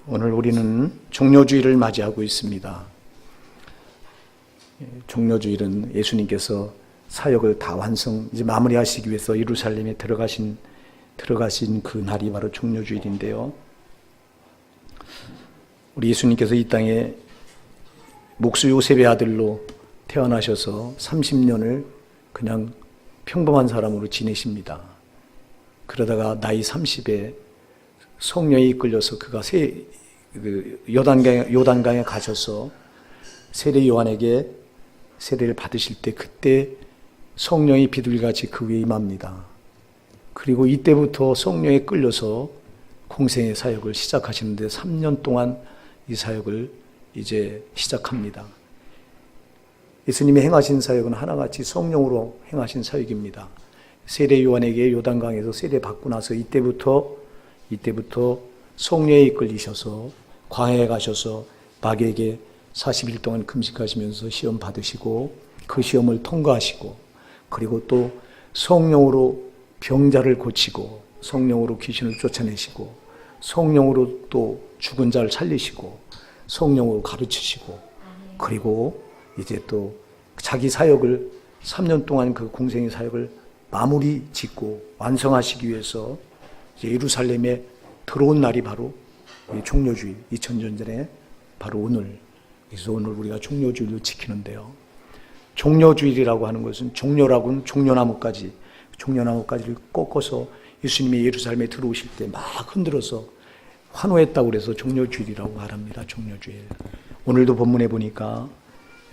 오늘 우리는 종료주일을 맞이하고 있습니다. 종료주일은 예수님께서 사역을 다 이제 마무리하시기 위해서 예루살렘에 들어가신 그 날이 바로 종료주일인데요. 우리 예수님께서 이 땅에 목수 요셉의 아들로 태어나셔서 30년을 그냥 평범한 사람으로 지내십니다. 그러다가 나이 30에 성령에 이끌려서 그가 요단강에 가셔서 세례 요한에게 세례를 받으실 때 그때 성령이 비둘기같이 그 위에 임합니다. 그리고 이때부터 성령에 끌려서 공생의 사역을 시작하시는데 3년 동안 이 사역을 이제 시작합니다. 예수님이 행하신 사역은 하나같이 성령으로 행하신 사역입니다. 세례 요한에게 요단강에서 세례 받고 나서 이때부터 성령에 이끌리셔서 광야에 가셔서 마귀에게 40일 동안 금식하시면서 시험 받으시고 그 시험을 통과하시고 그리고 또 성령으로 병자를 고치고 성령으로 귀신을 쫓아내시고 성령으로 또 죽은 자를 살리시고 성령으로 가르치시고 그리고 이제 또 자기 사역을 3년 동안 그 공생의 사역을 마무리 짓고 완성하시기 위해서 이제 예루살렘에 들어온 날이 바로 종료주일 2000년 전에 바로 오늘. 그래서 오늘 우리가 종료주일을 지키는데요. 종료주일이라고 하는 것은 종료라고는 종려나무까지를 꺾어서 예수님이 예루살렘에 들어오실 때 막 흔들어서 환호했다고 그래서 종료주일이라고 말합니다. 종료주일. 오늘도 본문에 보니까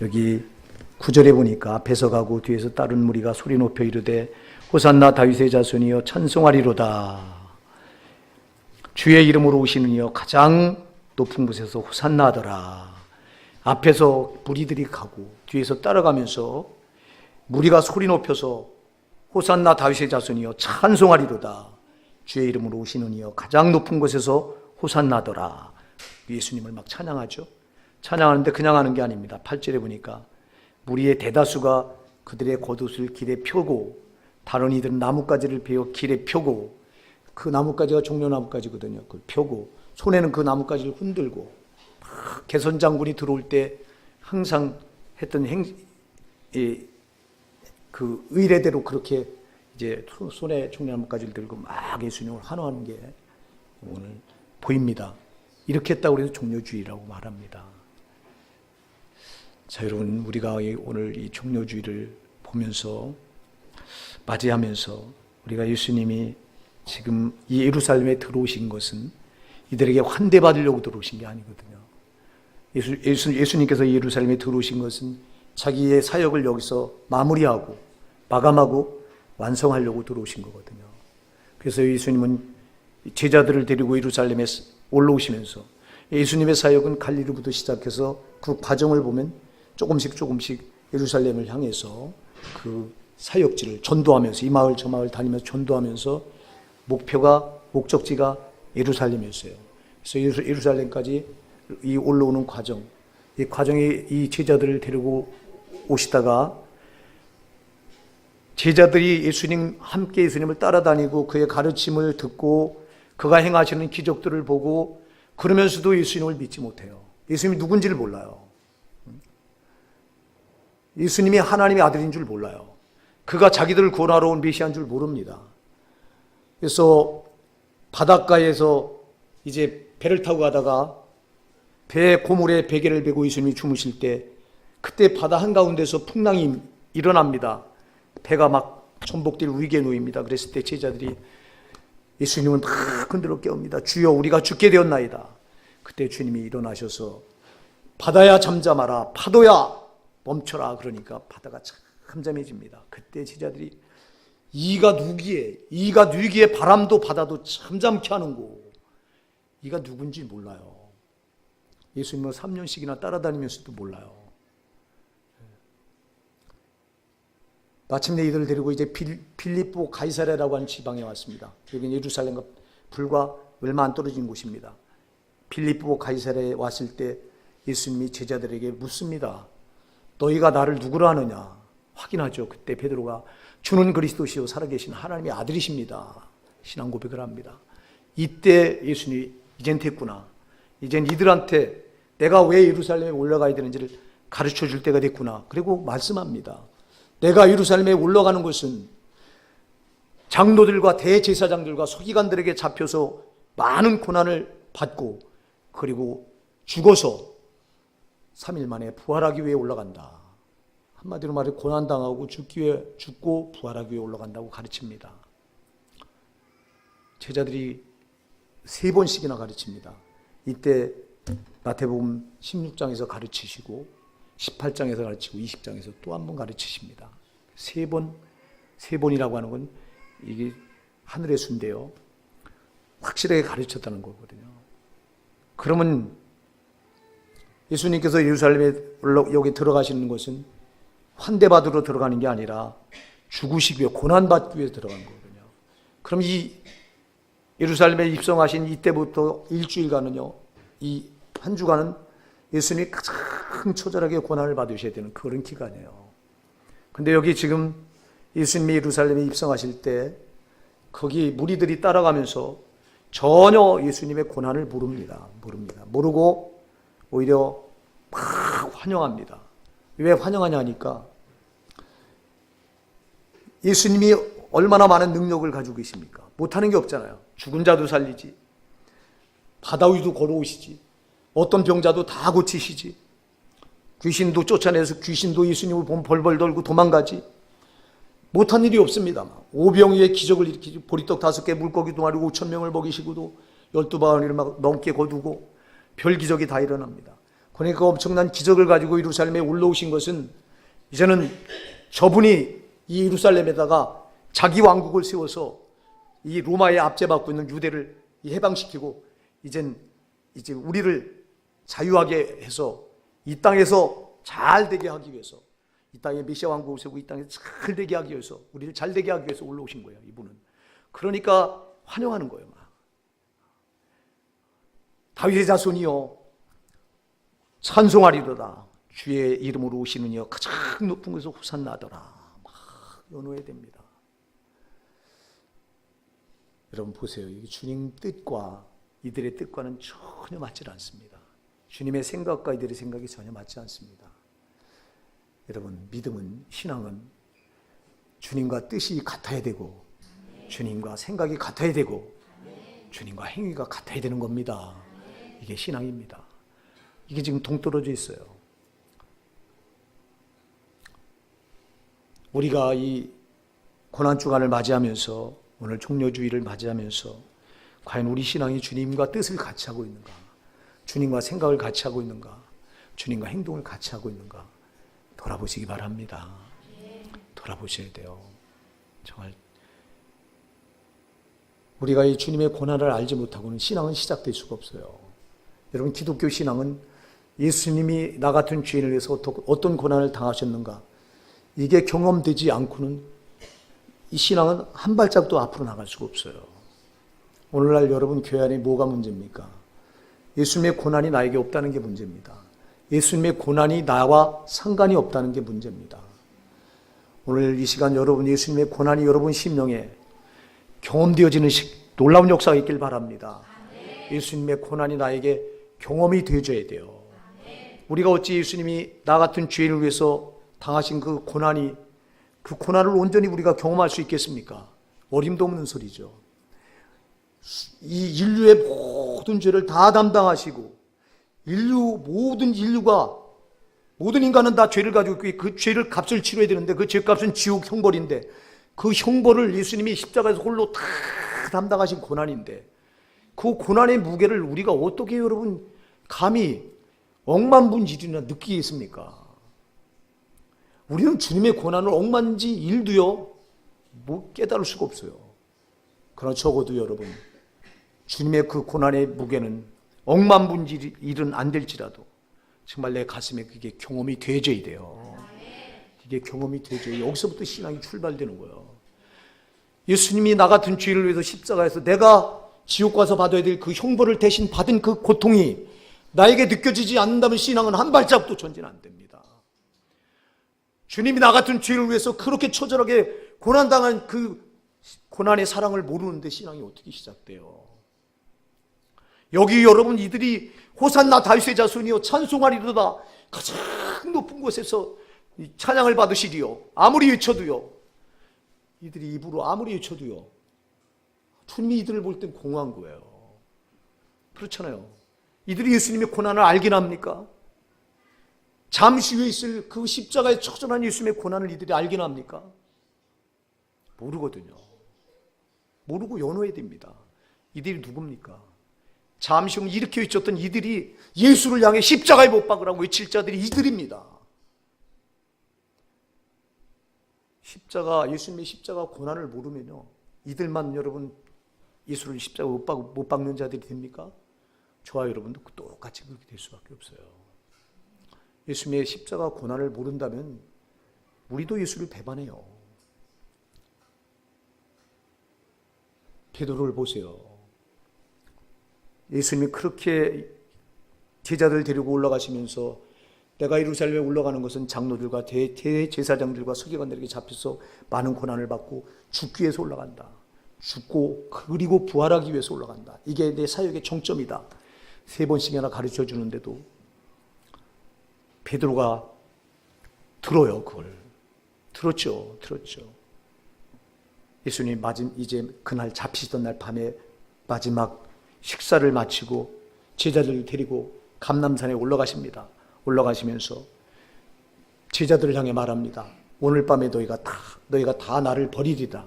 여기 9절에 보니까 앞에서 가고 뒤에서 따른 무리가 소리 높여 이르되 호산나 다윗의 자손이여 찬송하리로다. 주의 이름으로 오시는 이여 가장 높은 곳에서 호산나 하더라. 앞에서 무리들이 가고 뒤에서 따라가면서 무리가 소리 높여서 호산나 다윗의 자손이여 찬송하리로다. 주의 이름으로 오시는 이여 가장 높은 곳에서 호산나 하더라. 예수님을 막 찬양하죠. 찬양하는데 그냥 하는 게 아닙니다. 8절에 보니까 무리의 대다수가 그들의 겉옷을 길에 펴고 다른 이들은 나뭇가지를 베어 길에 펴고 그 나뭇가지가 종려나뭇가지거든요. 그걸 펴고 손에는 그 나뭇가지를 흔들고 개선 장군이 들어올 때 항상 했던 그 의례대로 그렇게 이제 손에 종려나뭇가지를 들고 막 예수님을 환호하는 게 오늘 보입니다. 이렇게 했다고 해서 종료주의라고 말합니다. 자, 여러분, 우리가 오늘 이 종료주의를 보면서 맞이하면서 우리가 예수님이 지금 이 예루살렘에 들어오신 것은 이들에게 환대받으려고 들어오신 게 아니거든요. 예수님께서 예루살렘에 들어오신 것은 자기의 사역을 여기서 마무리하고 마감하고 완성하려고 들어오신 거거든요. 그래서 예수님은 제자들을 데리고 예루살렘에 올라오시면서 예수님의 사역은 갈릴리부터 시작해서 그 과정을 보면 조금씩 예루살렘을 향해서 그 사역지를 전도하면서 이 마을 저 마을 다니면서 전도하면서 목적지가 예루살렘이었어요. 그래서 예루살렘까지 이 올라오는 과정, 이 과정에 이 제자들을 데리고 오시다가 제자들이 함께 예수님을 따라다니고 그의 가르침을 듣고 그가 행하시는 기적들을 보고 그러면서도 예수님을 믿지 못해요. 예수님이 누군지를 몰라요. 예수님이 하나님의 아들인 줄 몰라요. 그가 자기들을 구원하러 온 메시아인 줄 모릅니다. 그래서 바닷가에서 이제 배를 타고 가다가 배 고물에 베개를 베고 예수님이 주무실 때 그때 바다 한가운데서 풍랑이 일어납니다. 배가 막 전복될 위기에 놓입니다. 그랬을 때 제자들이 예수님을 막 흔들어 깨웁니다. 주여 우리가 죽게 되었나이다. 그때 주님이 일어나셔서 바다야 잠잠하라 파도야 멈춰라. 그러니까 바다가 잠잠해집니다. 그때 제자들이 이가 누기에 바람도 바다도 잠잠케 하는고 이가 누군지 몰라요. 예수님을 3년씩이나 따라다니면서도 몰라요. 마침내 이들을 데리고 이제 빌립보 가이사랴라고 하는 지방에 왔습니다. 여기는 예루살렘과 불과 얼마 안 떨어진 곳입니다. 빌립보 가이사랴에 왔을 때 예수님이 제자들에게 묻습니다. 너희가 나를 누구로 아느냐? 확인하죠. 그때 베드로가 주는 그리스도시요 살아계신 하나님의 아들이십니다. 신앙 고백을 합니다. 이때 예수님이 이젠 됐구나. 이젠 이들한테 내가 왜 예루살렘에 올라가야 되는지를 가르쳐 줄 때가 됐구나. 그리고 말씀합니다. 내가 예루살렘에 올라가는 것은 장로들과 대제사장들과 서기관들에게 잡혀서 많은 고난을 받고 그리고 죽어서 3일 만에 부활하기 위해 올라간다. 한마디로 말해 고난당하고 죽고 부활하기 위해 올라간다고 가르칩니다. 제자들이 3번씩이나 가르칩니다. 이때 마태복음 16장에서 가르치시고 18장에서 가르치고 20장에서 또 한 번 가르치십니다. 3번이라고 하는 건 이게 하늘의 수인데요. 확실하게 가르쳤다는 거거든요. 그러면 예수님께서 예루살렘에 여기 들어가시는 것은 환대받으러 들어가는 게 아니라 죽으시기 위해 고난받기 위해 들어간 거거든요. 그럼 이 예루살렘에 입성하신 이때부터 일주일간은요, 이 한 주간은 예수님이 가장 처절하게 고난을 받으셔야 되는 그런 기간이에요. 근데 여기 지금 예수님이 예루살렘에 입성하실 때 거기 무리들이 따라가면서 전혀 예수님의 고난을 모릅니다. 모르고 오히려 막 환영합니다. 왜 환영하냐 하니까 예수님이 얼마나 많은 능력을 가지고 계십니까? 못하는 게 없잖아요. 죽은 자도 살리지, 바다 위도 걸어오시지, 어떤 병자도 다 고치시지, 귀신도 쫓아내서 귀신도 예수님을 보면 벌벌 떨고 도망가지. 못한 일이 없습니다. 오병이의 기적을 일으키지, 보리떡 5개 물고기 2마리 5,000명을 먹이시고도 12바구니를 막 넘게 거두고 별 기적이 다 일어납니다. 그러니까 엄청난 기적을 가지고 예루살렘에 올라오신 것은 이제는 저분이 이 예루살렘에다가 자기 왕국을 세워서 이 로마에 압제받고 있는 유대를 해방시키고 이제 우리를 자유하게 해서 이 땅에서 잘 되게 하기 위해서, 이 땅에 메시아 왕국을 세우고 이 땅에 잘 되게 하기 위해서, 우리를 잘 되게 하기 위해서 올라오신 거예요, 이분은. 그러니까 환영하는 거예요. 막. 다윗의 자손이요 찬송하리로다. 주의 이름으로 오시는 이여 가장 높은 곳에서 호산나더라. 막 연호해야 됩니다. 여러분 보세요. 이게 주님 뜻과 이들의 뜻과는 전혀 맞지 않습니다. 주님의 생각과 이들의 생각이 전혀 맞지 않습니다. 여러분, 믿음은, 신앙은 주님과 뜻이 같아야 되고 주님과 생각이 같아야 되고 주님과 행위가 같아야 되는 겁니다. 이게 신앙입니다. 이게 지금 동떨어져 있어요. 우리가 이 고난주간을 맞이하면서, 오늘 종려주의를 맞이하면서 과연 우리 신앙이 주님과 뜻을 같이 하고 있는가, 주님과 생각을 같이 하고 있는가, 주님과 행동을 같이 하고 있는가 돌아보시기 바랍니다. 돌아보셔야 돼요. 정말 우리가 이 주님의 고난을 알지 못하고는 신앙은 시작될 수가 없어요. 여러분, 기독교 신앙은 예수님이 나 같은 죄인을 위해서 어떤 고난을 당하셨는가, 이게 경험되지 않고는 이 신앙은 한 발짝도 앞으로 나갈 수가 없어요. 오늘날 여러분 교회 안에 뭐가 문제입니까? 예수님의 고난이 나에게 없다는 게 문제입니다. 예수님의 고난이 나와 상관이 없다는 게 문제입니다. 오늘 이 시간 여러분, 예수님의 고난이 여러분 심령에 경험되어지는 놀라운 역사가 있길 바랍니다. 예수님의 고난이 나에게 경험이 되어져야 돼요. 우리가 어찌 예수님이 나 같은 죄인을 위해서 당하신 그 고난을 온전히 우리가 경험할 수 있겠습니까? 어림도 없는 소리죠. 이 인류의 모든 죄를 다 담당하시고 모든 인간은 다 죄를 가지고 있고 그 죄를 값을 치러야 되는데 그 죄값은 지옥 형벌인데, 그 형벌을 예수님이 십자가에서 홀로 다 담당하신 고난인데, 그 고난의 무게를 우리가 어떻게 여러분 감히 억만분일이나 느끼겠습니까? 우리는 주님의 고난을 억만지 일도요 깨달을 수가 없어요. 그러나 적어도 여러분, 주님의 그 고난의 무게는 억만분일은 안 될지라도 정말 내 가슴에 그게 경험이 되어져야 돼요. 이게 경험이 되어져야, 여기서부터 신앙이 출발되는 거예요. 예수님이 나 같은 죄를 위해서 십자가에서 내가 지옥 가서 받아야 될 그 형벌을 대신 받은 그 고통이 나에게 느껴지지 않는다면 신앙은 한 발짝도 전진 안 됩니다. 주님이 나 같은 죄를 위해서 그렇게 처절하게 고난당한 그 고난의 사랑을 모르는데 신앙이 어떻게 시작돼요? 여기 여러분, 이들이 호산나 다윗의 자손이요 찬송하리로다 가장 높은 곳에서 찬양을 받으시리요. 아무리 외쳐도요, 이들이 입으로 아무리 외쳐도요, 주님이 이들을 볼 땐 공허한 거예요. 그렇잖아요. 이들이 예수님의 고난을 알긴 합니까? 잠시 후에 있을 그 십자가의 처절한 예수님의 고난을 이들이 알긴 합니까? 모르거든요. 모르고 연호해야 됩니다. 이들이 누굽니까? 잠시 후 이렇게 외쳤던 이들이 예수를 향해 십자가에 못 박으라고 외칠 자들이 이들입니다. 예수님의 십자가 고난을 모르면요, 이들만 여러분 예수를 십자가 못 박는 자들이 됩니까? 저와 여러분도 똑같이 그렇게 될 수밖에 없어요. 예수님의 십자가 고난을 모른다면 우리도 예수를 배반해요. 베드로를 보세요. 예수님이 그렇게 제자들 데리고 올라가시면서 내가 예루살렘에 올라가는 것은 장로들과 대제사장들과 서기관들에게 잡혀서 많은 고난을 받고 죽기 위해서 올라간다. 죽고 그리고 부활하기 위해서 올라간다. 이게 내 사역의 정점이다. 3번씩이나 가르쳐 주는데도 베드로가 들어요. 그걸 들었죠. 예수님이 이제 그날 잡히시던 날 밤에 마지막 식사를 마치고 제자들을 데리고 감람산에 올라가십니다. 올라가시면서 제자들을 향해 말합니다. 오늘 밤에 너희가 다 나를 버리리다.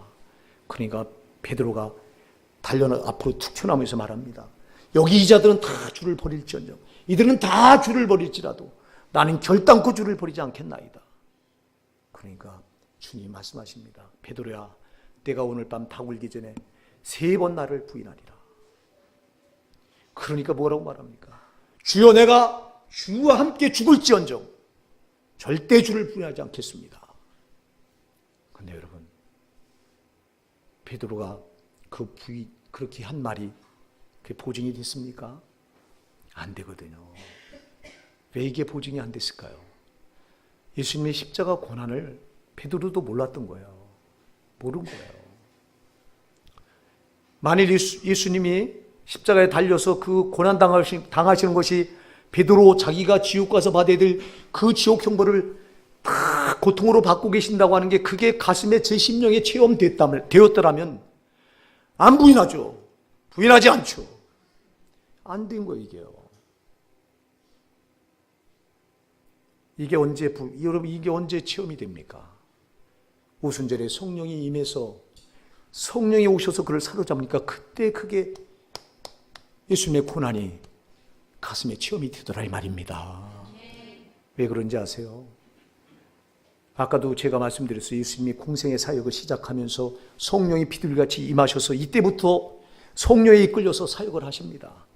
그러니까 베드로가 달려 앞으로 툭 튀어나오면서 말합니다. 여기 이 자들은 다 주를 버릴지언정, 이들은 다 주를 버릴지라도 나는 결단코 주를 버리지 않겠나이다. 그러니까 주님이 말씀하십니다. 베드로야, 내가 오늘 밤 닭 울기 전에 3번 나를 부인하리라. 그러니까 뭐라고 말합니까? 주여, 내가 주와 함께 죽을지언정 절대 주를 부인하지 않겠습니다. 그런데 여러분, 베드로가 그렇게 한 말이 그게 보증이 됐습니까? 안 되거든요. 왜 이게 보증이 안 됐을까요? 예수님의 십자가 고난을 베드로도 몰랐던 거예요. 모른 거예요. 만일 예수님이 십자가에 달려서 그 고난 당하시는 것이 베드로 자기가 지옥 가서 받아야 될 그 지옥 형벌을 다 고통으로 받고 계신다고 하는 게 그게 가슴에 제 심령에 체험되었더라면 안 부인하죠. 부인하지 않죠. 안 된 거예요, 이게요. 여러분, 이게 언제 체험이 됩니까? 오순절에 성령이 임해서 성령이 오셔서 그를 사로잡으니까 그때 그게 예수님의 고난이 가슴에 체험이 되더라 이 말입니다. 왜 그런지 아세요? 아까도 제가 말씀드렸어요. 예수님이 공생의 사역을 시작하면서 성령이 비둘기같이 임하셔서 이때부터 성령에 이끌려서 사역을 하십니다.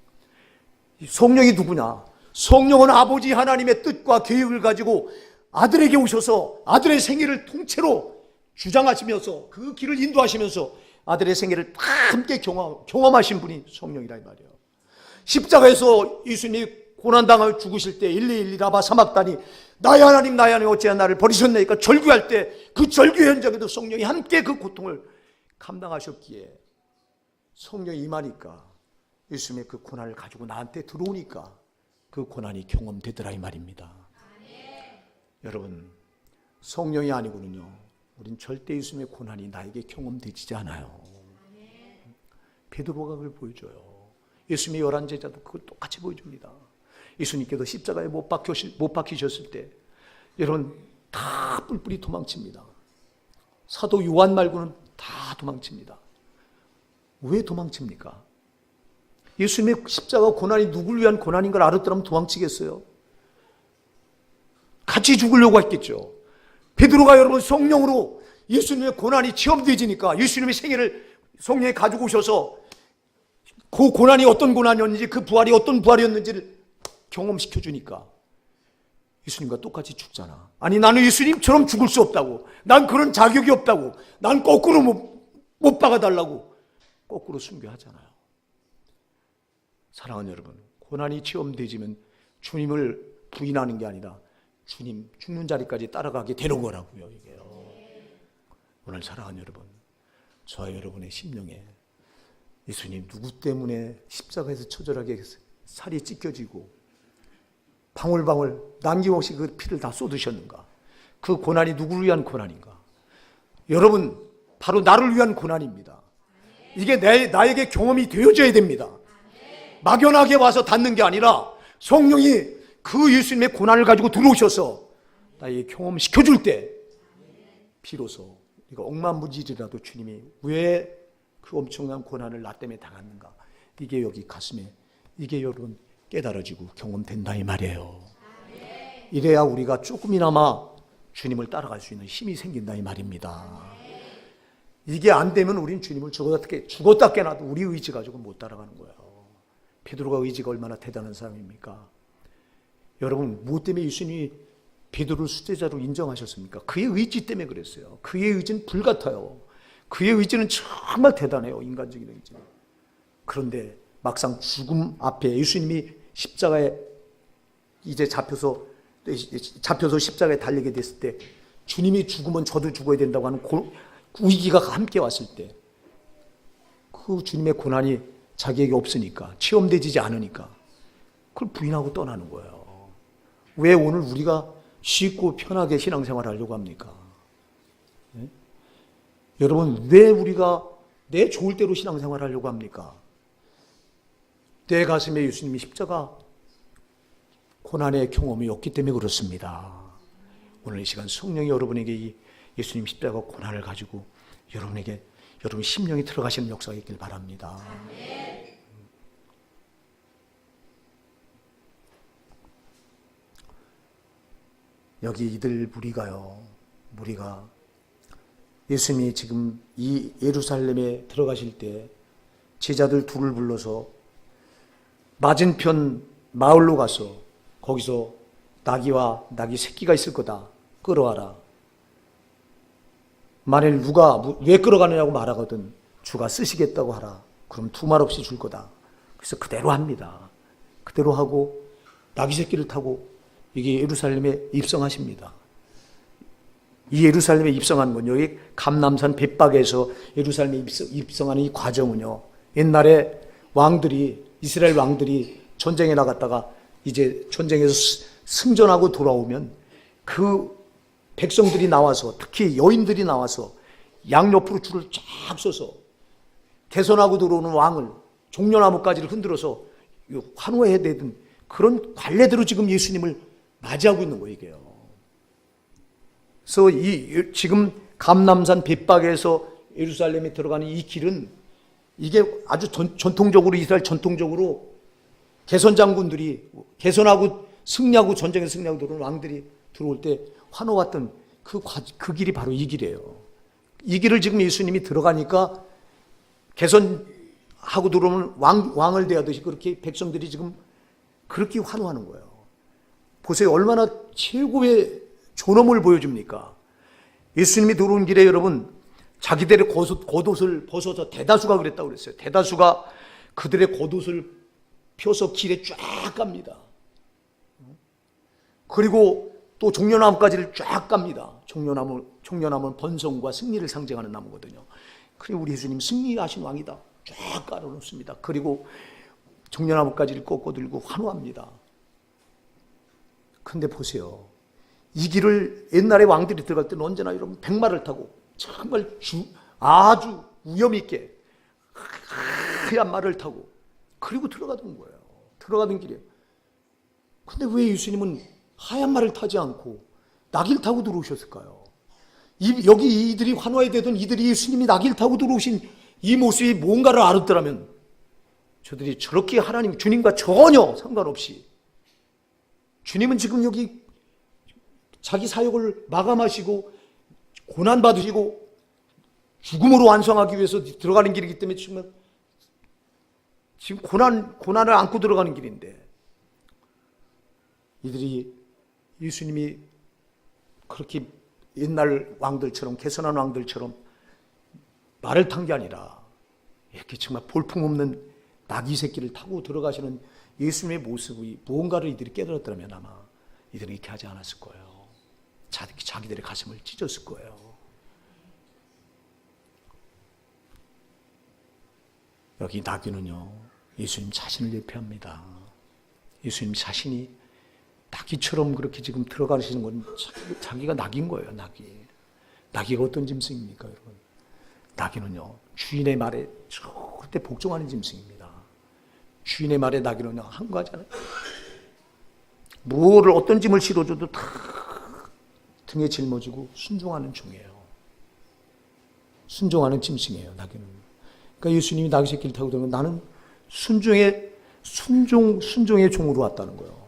성령이 누구냐? 성령은 아버지 하나님의 뜻과 계획을 가지고 아들에게 오셔서 아들의 생애를 통째로 주장하시면서 그 길을 인도하시면서 아들의 생애를 다 함께 경험하신 분이 성령이라 이 말이에요. 십자가에서 예수님이 고난당하여 죽으실 때 일리 라바 사막다니 나의 하나님 어찌하여 나를 버리셨나이까 절규할 때 그 절규 현장에도 성령이 함께 그 고통을 감당하셨기에 성령이 임하니까 예수님의 그 고난을 가지고 나한테 들어오니까 그 고난이 경험되더라 이 말입니다. 여러분, 성령이 아니고는요 우린 절대 예수님의 고난이 나에게 경험되지 않아요. 베드로가 그걸 보여줘요. 예수님의 11제자도 그걸 똑같이 보여줍니다. 예수님께서 십자가에 못 박히셨을 때 여러분 다 뿔뿔이 도망칩니다. 사도 요한 말고는 다 도망칩니다. 왜 도망칩니까? 예수님의 십자가 고난이 누구를 위한 고난인 걸 알았더라면 도망치겠어요? 같이 죽으려고 했겠죠. 베드로가 여러분 성령으로 예수님의 고난이 체험되지니까 예수님의 생애를 성령에 가지고 오셔서 그 고난이 어떤 고난이었는지 그 부활이 어떤 부활이었는지를 경험시켜 주니까 예수님과 똑같이 죽잖아. 아니 나는 예수님처럼 죽을 수 없다고, 난 그런 자격이 없다고, 난 거꾸로 못 박아달라고 거꾸로 순교하잖아요. 사랑하는 여러분, 고난이 체험되지면 주님을 부인하는 게 아니라 주님 죽는 자리까지 따라가게 되는 거라고요. 이게요. 오늘 사랑하는 여러분, 저와 여러분의 심령에 예수님 누구 때문에 십자가에서 처절하게 살이 찢겨지고 방울방울 남김없이 그 피를 다 쏟으셨는가? 그 고난이 누구를 위한 고난인가? 여러분, 바로 나를 위한 고난입니다. 이게 나에게 경험이 되어져야 됩니다. 막연하게 와서 닿는 게 아니라 성령이 그 예수님의 고난을 가지고 들어오셔서 나에게 경험시켜줄 때 비로소 이거 억만무질이라도 주님이 왜 그 엄청난 고난을 나 때문에 당했는가, 이게 여기 가슴에, 이게 여러분 깨달아지고 경험된다 이 말이에요. 이래야 우리가 조금이나마 주님을 따라갈 수 있는 힘이 생긴다 이 말입니다. 이게 안 되면 우린 주님을 죽었다 깨나도 우리 의지 가지고 못 따라가는 거예요. 베드로가 의지가 얼마나 대단한 사람입니까? 여러분, 무엇 때문에 예수님이 베드로를 수제자로 인정하셨습니까? 그의 의지 때문에 그랬어요. 그의 의지는 불같아요. 그의 의지는 정말 대단해요. 인간적인 의지는. 그런데 막상 죽음 앞에 예수님이 십자가에 이제 잡혀서 십자가에 달리게 됐을 때 주님이 죽으면 저도 죽어야 된다고 하는 위기가 함께 왔을 때 그 주님의 고난이 자기에게 없으니까, 체험되지 않으니까 그걸 부인하고 떠나는 거예요. 왜 오늘 우리가 쉽고 편하게 신앙생활을 하려고 합니까? 네? 여러분, 왜 우리가 내 좋을 대로 신앙생활을 하려고 합니까? 내 가슴에 예수님이 십자가 고난의 경험이 없기 때문에 그렇습니다. 오늘 이 시간 성령이 여러분에게 이 예수님 십자가 고난을 가지고 여러분 심령이 들어가시는 역사가 있길 바랍니다. 여기 이들 무리가 예수님이 지금 이 예루살렘에 들어가실 때 제자들 둘을 불러서 맞은편 마을로 가서 거기서 나귀와 나귀 새끼가 있을 거다, 끌어와라. 만일 누가 왜 끌어가느냐고 말하거든 주가 쓰시겠다고 하라. 그럼 두말 없이 줄 거다. 그래서 그대로 합니다. 그대로 하고 나귀 새끼를 타고 이게 예루살렘에 입성하십니다. 이 예루살렘에 입성하는 건요, 이 감람산 벳박에서 예루살렘에 입성하는 이 과정은요, 옛날에 이스라엘 왕들이 전쟁에 나갔다가 이제 전쟁에서 승전하고 돌아오면 그 백성들이 나와서, 특히 여인들이 나와서 양옆으로 줄을 쫙 서서 개선하고 들어오는 왕을 종려나무까지를 흔들어서 환호해야 되던 그런 관례대로 지금 예수님을 맞이하고 있는 거예요, 이게요. 그래서 지금 감람산 벳박에서 예루살렘에 들어가는 이 길은 이게 아주 전통적으로, 이스라엘 전통적으로 개선하고 승리하고 전쟁에서 승리하고 들어오는 왕들이 들어올 때 환호했던 그 길이 바로 이 길이에요. 이 길을 지금 예수님이 들어가니까 개선하고 들어오면 왕을 대하듯이 그렇게 백성들이 지금 그렇게 환호하는 거예요. 보세요. 얼마나 최고의 존엄을 보여줍니까? 예수님이 들어온 길에 여러분, 자기들의 겉옷을 벗어서 대다수가 그랬다고 그랬어요. 대다수가 그들의 겉옷을 펴서 길에 쫙 갑니다. 그리고 또 종려나무까지를 쫙 갑니다. 종려나무는 번성과 승리를 상징하는 나무거든요. 그리고 우리 예수님 승리하신 왕이다. 쫙 깔아놓습니다. 그리고 종려나무까지를 꺾어 들고 환호합니다. 근데 보세요. 이 길을 옛날에 왕들이 들어갈 때는 언제나 여러분 백마를 타고 정말 아주 위험 있게 하얀 말을 타고 그리고 들어가던 거예요. 들어가던 길이에요. 근데 왜 예수님은 하얀 말을 타지 않고 나귀를 타고 들어오셨을까요? 여기 이들이 환호해야 되던 이들이 예수님이 나귀를 타고 들어오신 이 모습이 뭔가를 알았더라면 저들이 저렇게 하나님 주님과 전혀 상관없이, 주님은 지금 여기 자기 사역을 마감하시고 고난받으시고 죽음으로 완성하기 위해서 들어가는 길이기 때문에 지금 고난을 안고 들어가는 길인데, 이들이 예수님이 그렇게 옛날 왕들처럼, 개선한 왕들처럼 말을 탄 게 아니라 이렇게 정말 볼품없는 나귀 새끼를 타고 들어가시는 예수님의 모습이 무언가를 이들이 깨달았다면 아마 이들은 이렇게 하지 않았을 거예요. 자기들의 가슴을 찢었을 거예요. 여기 나귀는요, 예수님 자신을 예표합니다. 예수님 자신이 나귀처럼 그렇게 지금 들어가시는 건 자기가 나귀인 거예요, 나귀. 나귀가 어떤 짐승입니까, 여러분? 나귀는요, 주인의 말에 절대 복종하는 짐승입니다. 주인의 말에 나귀는요, 한 가지잖아요. 무엇을 어떤 짐을 실어줘도 다 등에 짊어지고 순종하는 종이에요. 순종하는 짐승이에요, 나귀는. 그러니까 예수님이 나귀 새끼를 타고 들어오면 나는 순종의 종으로 왔다는 거예요.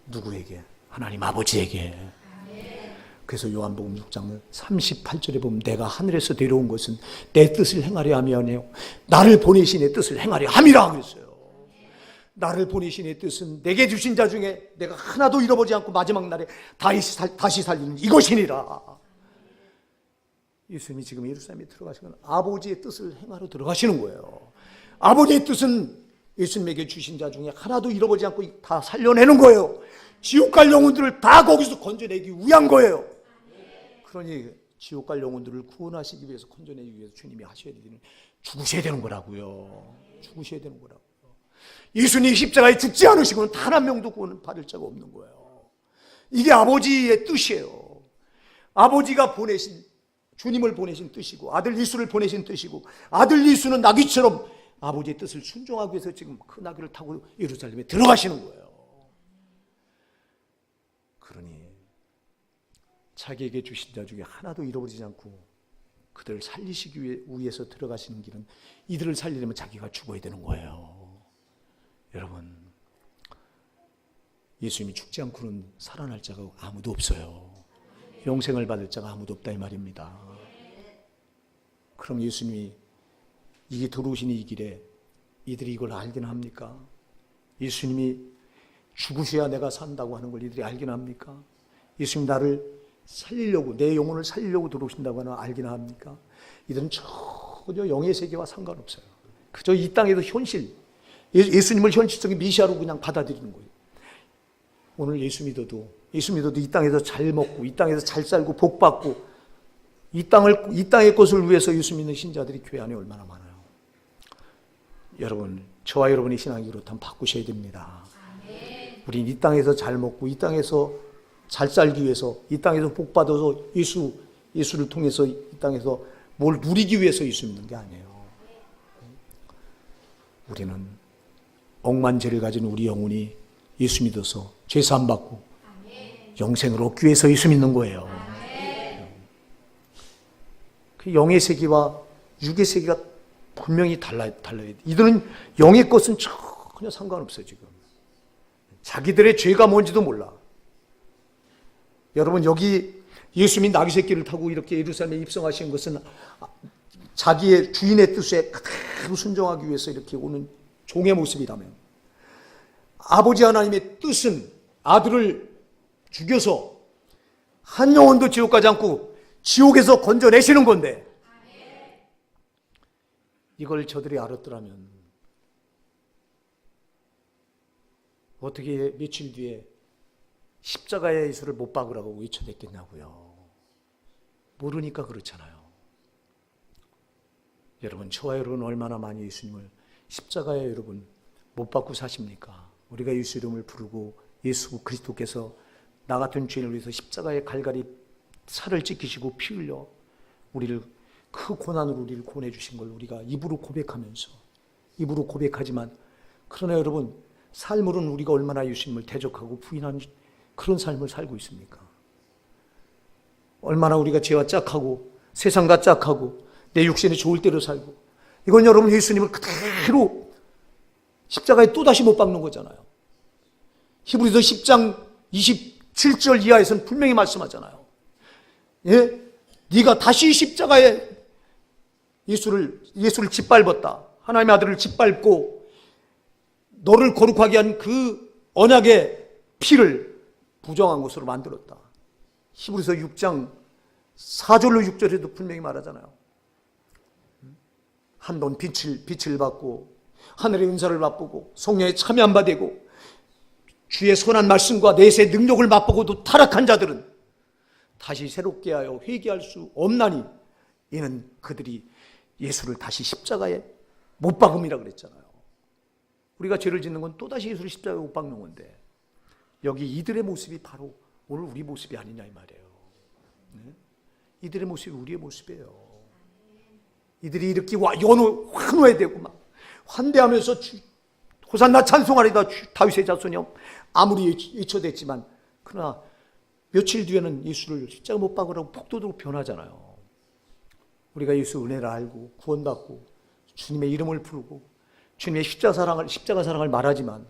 누구에게? 하나님 아버지에게. 그래서 요한복음 6장 38절에 보면 내가 하늘에서 내려온 것은 내 뜻을 행하려 함이 아니요 나를 보내신 의 뜻을 행하려 함이라 그랬어요. 나를 보내신 의 뜻은 내게 주신 자 중에 내가 하나도 잃어보지 않고 마지막 날에 다시 살리는 이것이니라. 예수님이 지금 예루살렘에 들어가시면 아버지의 뜻을 행하러 들어가시는 거예요. 아버지의 뜻은 예수님에게 주신 자 중에 하나도 잃어보지 않고 다 살려내는 거예요. 지옥 갈 영혼들을 다 거기서 건져내기 위한 거예요. 그러니 지옥 갈 영혼들을 구원하시기 위해서, 건져내기 위해서 주님이 하셔야 되는, 죽으셔야 되는 거라고요. 죽으셔야 되는 거라고요. 예수님이 십자가에 죽지 않으시고는 단 한 명도 구원 받을 자가 없는 거예요. 이게 아버지의 뜻이에요. 아버지가 보내신, 주님을 보내신 뜻이고, 아들 예수를 보내신 뜻이고, 아들 예수는 나귀처럼 아버지의 뜻을 순종하기 위해서 지금 그 나귀를 타고 예루살렘에 들어가시는 거예요. 그러니 자기에게 주신 자 중에 하나도 잃어버리지 않고 그들을 살리시기 위해서 들어가시는 길은, 이들을 살리려면 자기가 죽어야 되는 거예요. 여러분, 예수님이 죽지 않고는 살아날 자가 아무도 없어요. 영생을 받을 자가 아무도 없다 이 말입니다. 그럼 예수님이 이게 들어오신 이 길에 이들이 이걸 알기는 합니까? 예수님이 죽으셔야 내가 산다고 하는 걸 이들이 알기는 합니까? 예수님 나를 살리려고, 내 영혼을 살리려고 들어오신다고 하는 걸 알기는 합니까? 이들은 전혀 영의 세계와 상관없어요. 그저 이 땅에서 현실, 예수님을 현실적인 메시아로 그냥 받아들이는 거예요. 오늘 예수 믿어도 이 땅에서 잘 먹고, 이 땅에서 잘 살고, 복 받고, 이 땅의 것을 위해서 예수 믿는 신자들이 교회 안에 얼마나 많아요. 여러분, 저와 여러분의 신앙이 그렇다면 바꾸셔야 됩니다. 우린 이 땅에서 잘 먹고, 이 땅에서 잘 살기 위해서, 이 땅에서 복 받아서 예수를 통해서 이 땅에서 뭘 누리기 위해서 예수 믿는 게 아니에요. 우리는 억만 죄를 가진 우리 영혼이 예수 믿어서 죄 사함 받고 영생을 얻기 위해서 예수 믿는 거예요. 그 영의 세계와 육의 세계가 분명히 달라야 돼. 이들은 영의 것은 전혀 상관없어요. 지금 자기들의 죄가 뭔지도 몰라. 여러분, 여기 예수님이 나귀 새끼를 타고 이렇게 예루살렘에 입성하신 것은 자기의 주인의 뜻에 그대로 순종하기 위해서 이렇게 오는 종의 모습이라면, 아버지 하나님의 뜻은 아들을 죽여서 한 영혼도 지옥 가지 않고 지옥에서 건져내시는 건데, 이걸 저들이 알았더라면 어떻게 며칠 뒤에 십자가의 예수를 못 박으라고 외쳐댔겠냐고요. 모르니까 그렇잖아요. 여러분, 저와 여러분 얼마나 많이 예수님을 십자가에 여러분 못 박고 사십니까? 우리가 예수 이름을 부르고 예수 그리스도께서 나 같은 죄인을 위해서 십자가에 갈갈이 살을 찢기시고 피 흘려 우리를 그 고난으로 우리를 구원해 주신 걸 우리가 입으로 고백하지만, 그러나 여러분, 삶으로는 우리가 얼마나 예수님을 대적하고 부인하는 그런 삶을 살고 있습니까? 얼마나 우리가 죄와 짝하고 세상과 짝하고 내 육신에 좋을 대로 살고, 이건 여러분 예수님을 그대로 십자가에 또다시 못 박는 거잖아요. 히브리서 10장 27절 이하에서는 분명히 말씀하잖아요. 예? 네가 다시 십자가에 예수를 짓밟았다. 하나님의 아들을 짓밟고 너를 거룩하게 한 그 언약의 피를 부정한 것으로 만들었다. 히브리서 6장 4절로 6절에도 분명히 말하잖아요. 한번 빛을 받고 하늘의 은사를 맛보고 성령에 참여한 바 되고 주의 선한 말씀과 내세 능력을 맛보고도 타락한 자들은 다시 새롭게 하여 회개할 수 없나니, 이는 그들이 예수를 다시 십자가에 못 박음이라 그랬잖아요. 우리가 죄를 짓는 건 또다시 예수를 십자가에 못 박는 건데, 여기 이들의 모습이 바로 오늘 우리 모습이 아니냐 이 말이에요. 네? 이들의 모습이 우리의 모습이에요. 이들이 이렇게 환호해대고 막 환대하면서 호산나 찬송하리다 다윗의 자손이여 아무리 외쳐댔지만, 그러나 며칠 뒤에는 예수를 십자가 못 박으라고 폭도로 변하잖아요. 우리가 예수 은혜를 알고 구원받고 주님의 이름을 부르고 주님의 십자가 사랑을 말하지만,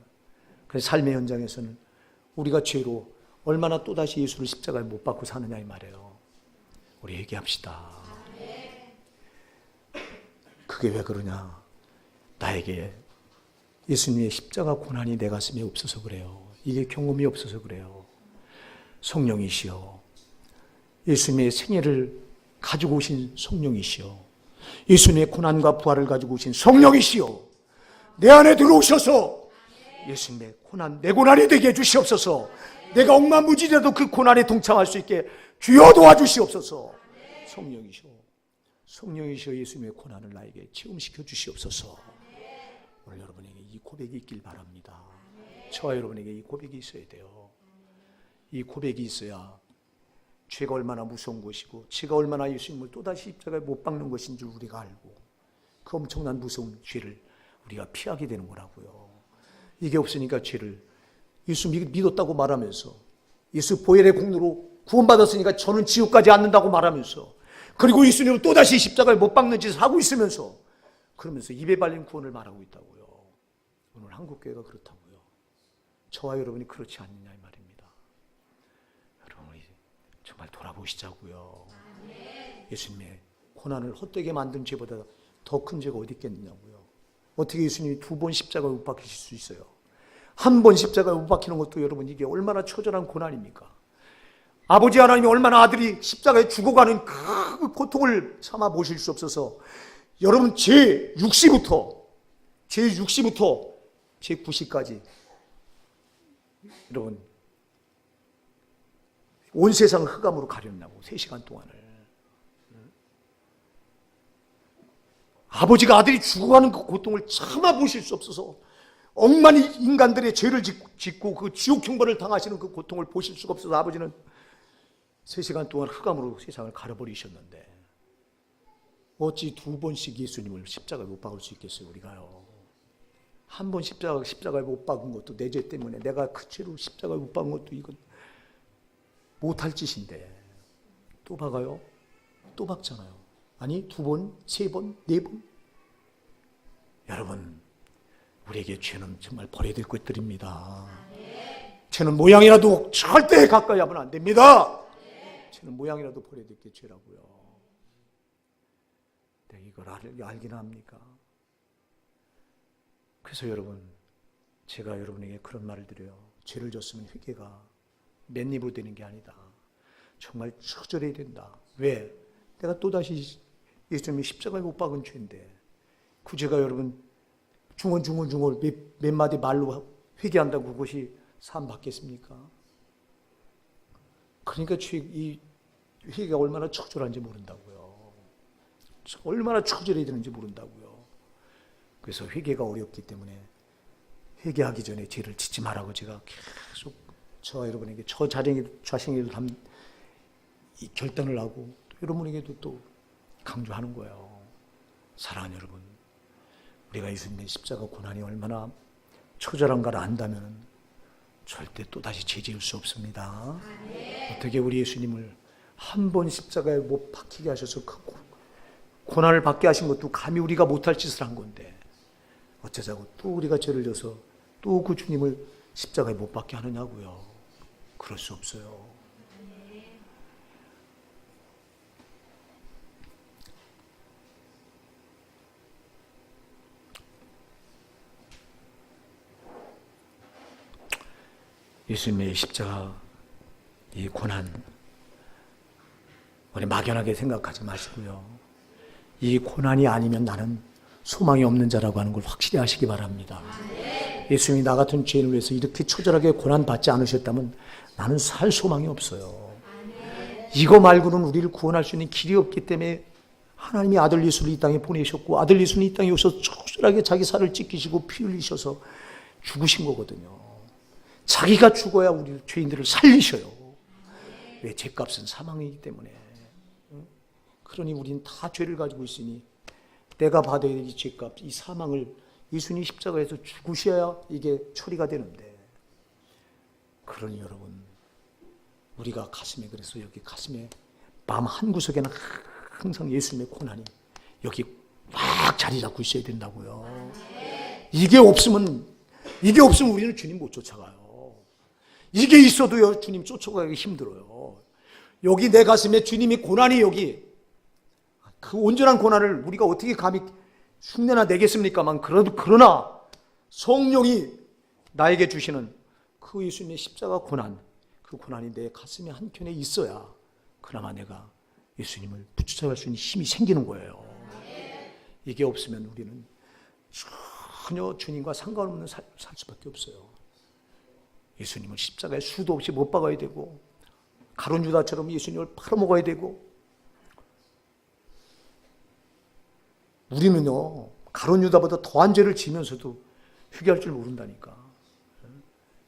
그 삶의 현장에서는 우리가 죄로 얼마나 또다시 예수를 십자가에 못 박고 사느냐 이 말이에요. 우리 얘기합시다. 그게 왜 그러냐? 나에게 예수님의 십자가 고난이 내 가슴에 없어서 그래요. 이게 경험이 없어서 그래요. 성령이시여, 예수님의 생애를 가지고 오신 성령이시여, 예수님의 고난과 부활을 가지고 오신 성령이시여, 내 안에 들어오셔서 예수님의 고난, 내 고난이 되게 해주시옵소서. 내가 억만무지라도 그 고난에 동참할 수 있게 주여 도와주시옵소서. 성령이시여, 성령이시여, 예수님의 고난을 나에게 체험시켜 주시옵소서. 오늘 여러분에게 이 고백이 있길 바랍니다. 저와 여러분에게 이 고백이 있어야 돼요. 이 고백이 있어야 죄가 얼마나 무서운 것이고 죄가 얼마나 예수님을 또다시 십자가에 못 박는 것인 줄 우리가 알고, 그 엄청난 무서운 죄를 우리가 피하게 되는 거라고요. 이게 없으니까 죄를 예수 믿었다고 말하면서, 예수 보혈의 공로로 구원받았으니까 저는 지옥 가지 않는다고 말하면서, 그리고 예수님을 또다시 십자가에 못 박는 짓을 하고 있으면서, 그러면서 입에 발린 구원을 말하고 있다고요. 오늘 한국교회가 그렇다고요. 저와 여러분이 그렇지 않느냐 이 말입니다. 여러분, 우리 정말 돌아보시자고요. 예수님의 고난을 헛되게 만든 죄보다 더 큰 죄가 어디 있겠느냐고요. 어떻게 예수님이 2번 십자가에 못 박히실 수 있어요? 한 번 십자가에 못 박히는 것도 여러분, 이게 얼마나 처절한 고난입니까? 아버지 하나님이 얼마나 아들이 십자가에 죽어가는 그 고통을 참아 보실 수 없어서, 여러분 제 6시부터 제 90까지 여러분 온 세상 흑암으로 가렸나고 3시간 동안을. 아버지가 아들이 죽어가는 그 고통을 참아 보실 수 없어서, 억만 인간들의 죄를 짓고 그 지옥 형벌을 당하시는 그 고통을 보실 수가 없어서 아버지는 3시간 동안 흑암으로 세상을 가려버리셨는데, 어찌 2번씩 예수님을 십자가에 못 박을 수 있겠어요? 우리가요. 한 번 십자가에 못 박은 것도 내 죄 때문에, 내가 그 죄로 십자가에 못 박은 것도 이건 못할 짓인데 또 박아요? 또 박잖아요. 아니 2번, 3번, 4번. 여러분, 우리에게 죄는 정말 버려야 될 것들입니다. 죄는 모양이라도 절대 가까이 하면 안 됩니다. 죄는 모양이라도 버려야 될 게 죄라고요. 네, 이걸 알기나 합니까? 그래서 여러분, 제가 여러분에게 그런 말을 드려요. 죄를 졌으면 회개가 맨입으로 되는 게 아니다. 정말 처절해야 된다. 왜? 내가 또다시 예수님이 십자가에 못 박은 죄인데, 그 죄가 여러분 중얼 몇 마디 말로 회개한다고 그것이 산 받겠습니까? 그러니까 이 회개가 얼마나 처절한지 모른다고요. 얼마나 처절해야 되는지 모른다고요. 그래서 회개가 어렵기 때문에 회개하기 전에 죄를 짓지 말라고 제가 계속 저와 여러분에게, 저 자신에게도 이 결단을 하고 또 여러분에게도 또 강조하는 거예요. 사랑하는 여러분, 우리가 예수님의 십자가 고난이 얼마나 처절한가를 안다면 절대 또다시 죄 지을 수 없습니다. 어떻게 우리 예수님을 한 번 십자가에 못 박히게 하셔서 그 고난을 받게 하신 것도 감히 우리가 못할 짓을 한 건데, 어쩌자고 또 우리가 죄를 져서 또 그 주님을 십자가에 못 박게 하느냐고요. 그럴 수 없어요. 예수님의 십자가 이 고난, 우리 막연하게 생각하지 마시고요. 이 고난이 아니면 나는 소망이 없는 자라고 하는 걸 확실히 아시기 바랍니다. 예수님이 나 같은 죄인을 위해서 이렇게 처절하게 고난받지 않으셨다면 나는 살 소망이 없어요. 이거 말고는 우리를 구원할 수 있는 길이 없기 때문에 하나님이 아들 예수를 이 땅에 보내셨고 아들 예수는 이 땅에 오셔서 초절하게 자기 살을 찢기시고 피 흘리셔서 죽으신 거거든요. 자기가 죽어야 우리 죄인들을 살리셔요. 왜? 죄값은 사망이기 때문에. 그러니 우리는 다 죄를 가지고 있으니 내가 받아야 될 이 죄값, 이 사망을 예수님 십자가에서 죽으셔야 이게 처리가 되는데, 그러니 여러분, 우리가 가슴에, 그래서 여기 가슴에 마음 한구석에는 항상 예수님의 고난이 여기 막 자리 잡고 있어야 된다고요. 이게 없으면 우리는 주님 못 쫓아가요. 이게 있어도요, 주님 쫓아가기 힘들어요. 여기 내 가슴에 주님이 고난이, 여기 그 온전한 고난을 우리가 어떻게 감히 흉내나 내겠습니까만, 그러나 성령이 나에게 주시는 그 예수님의 십자가 고난, 그 고난이 내 가슴에 한켠에 있어야 그나마 내가 예수님을 붙잡을 수 있는 힘이 생기는 거예요. 이게 없으면 우리는 전혀 주님과 상관없는 살 수밖에 없어요. 예수님을 십자가에 수도 없이 못 박아야 되고, 가룟 유다처럼 예수님을 팔아먹어야 되고, 우리는요, 가룟 유다보다 더한 죄를 지면서도 회개할 줄 모른다니까.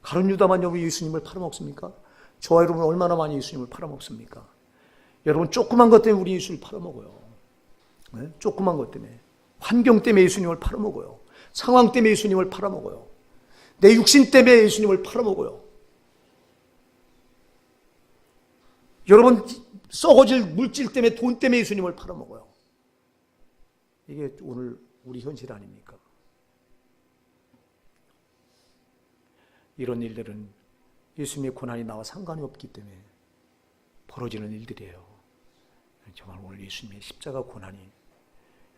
가룟 유다만요, 왜 예수님을 팔아먹습니까? 저와 여러분 얼마나 많이 예수님을 팔아먹습니까? 여러분, 조그만 것 때문에 우리 예수님을 팔아먹어요. 네? 조그만 것 때문에. 환경 때문에 예수님을 팔아먹어요. 상황 때문에 예수님을 팔아먹어요. 내 육신 때문에 예수님을 팔아먹어요. 여러분, 썩어질 물질 때문에, 돈 때문에 예수님을 팔아먹어요. 이게 오늘 우리 현실 아닙니까? 이런 일들은 예수님의 고난이 나와 상관이 없기 때문에 벌어지는 일들이에요. 정말 오늘 예수님의 십자가 고난이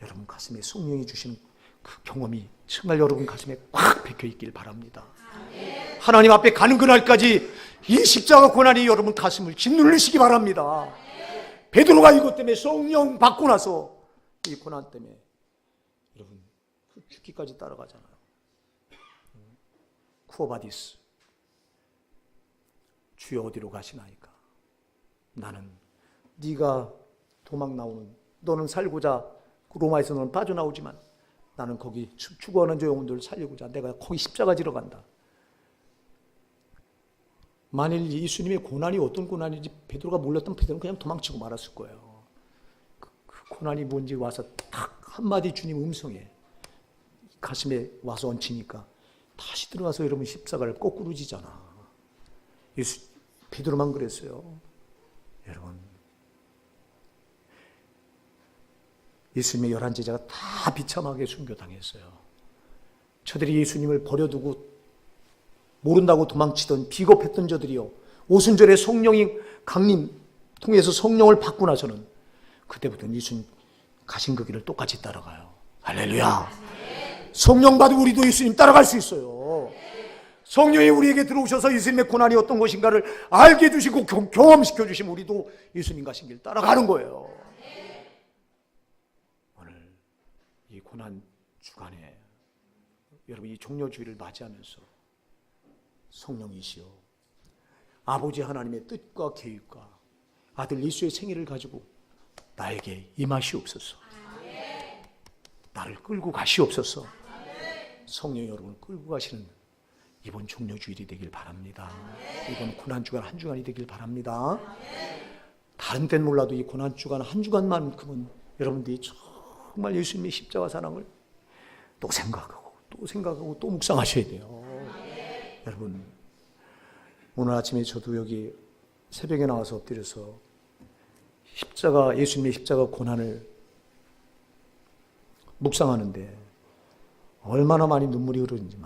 여러분 가슴에 성령이 주시는 그 경험이 정말 여러분 가슴에 꽉 박혀 있길 바랍니다. 하나님 앞에 가는 그날까지 이 십자가 고난이 여러분 가슴을 짓누르시기 바랍니다. 베드로가 이것 때문에 성령 받고 나서 이 고난 때문에 여러분 죽기까지 따라가잖아요. 쿠어바디스, 주여 어디로 가시나이까? 나는 네가 도망 나오는, 너는 살고자 로마에서 너는 빠져나오지만 나는 거기 죽어가는 저 영혼들을 살리고자 내가 거기 십자가 지러 간다. 만일 예수님의 고난이 어떤 고난인지 베드로가 몰랐던 베드로는 그냥 도망치고 말았을 거예요. 그 고난이 뭔지 와서 딱 한마디 주님 음성에 가슴에 와서 얹히니까 다시 들어가서 여러분 십자가를 거꾸로 지잖아. 베드로만 그랬어요. 여러분, 예수님의 11제자가 다 비참하게 순교당했어요. 저들이 예수님을 버려두고 모른다고 도망치던 비겁했던 저들이요, 오순절에 성령이 강림 통해서 성령을 받고 나서는 그때부터는 예수님 가신 그 길을 똑같이 따라가요. 할렐루야. 성령 받은 우리도 예수님 따라갈 수 있어요. 성령이 우리에게 들어오셔서 예수님의 고난이 어떤 것인가를 알게 해주시고 경험시켜 주시면 우리도 예수님 가신 길 따라가는 거예요. 오늘 이 고난 주간에 여러분 이 종려주의를 맞이하면서 성령이시여 아버지 하나님의 뜻과 계획과 아들 예수의 생애를 가지고 나에게 임하시옵소서. 나를 끌고 가시옵소서. 성령 여러분 끌고 가시는 이번 종려주일이 되길 바랍니다. 이번 고난주간 한 주간이 되길 바랍니다. 다른 때는 몰라도 이 고난주간 한 주간만큼은 여러분들이 정말 예수님의 십자가 사랑을 또 생각하고 또 묵상하셔야 돼요. 여러분, 오늘 아침에 저도 여기 새벽에 나와서 엎드려서 예수님의 십자가 고난을 묵상하는데 얼마나 많이 눈물이 흐르는지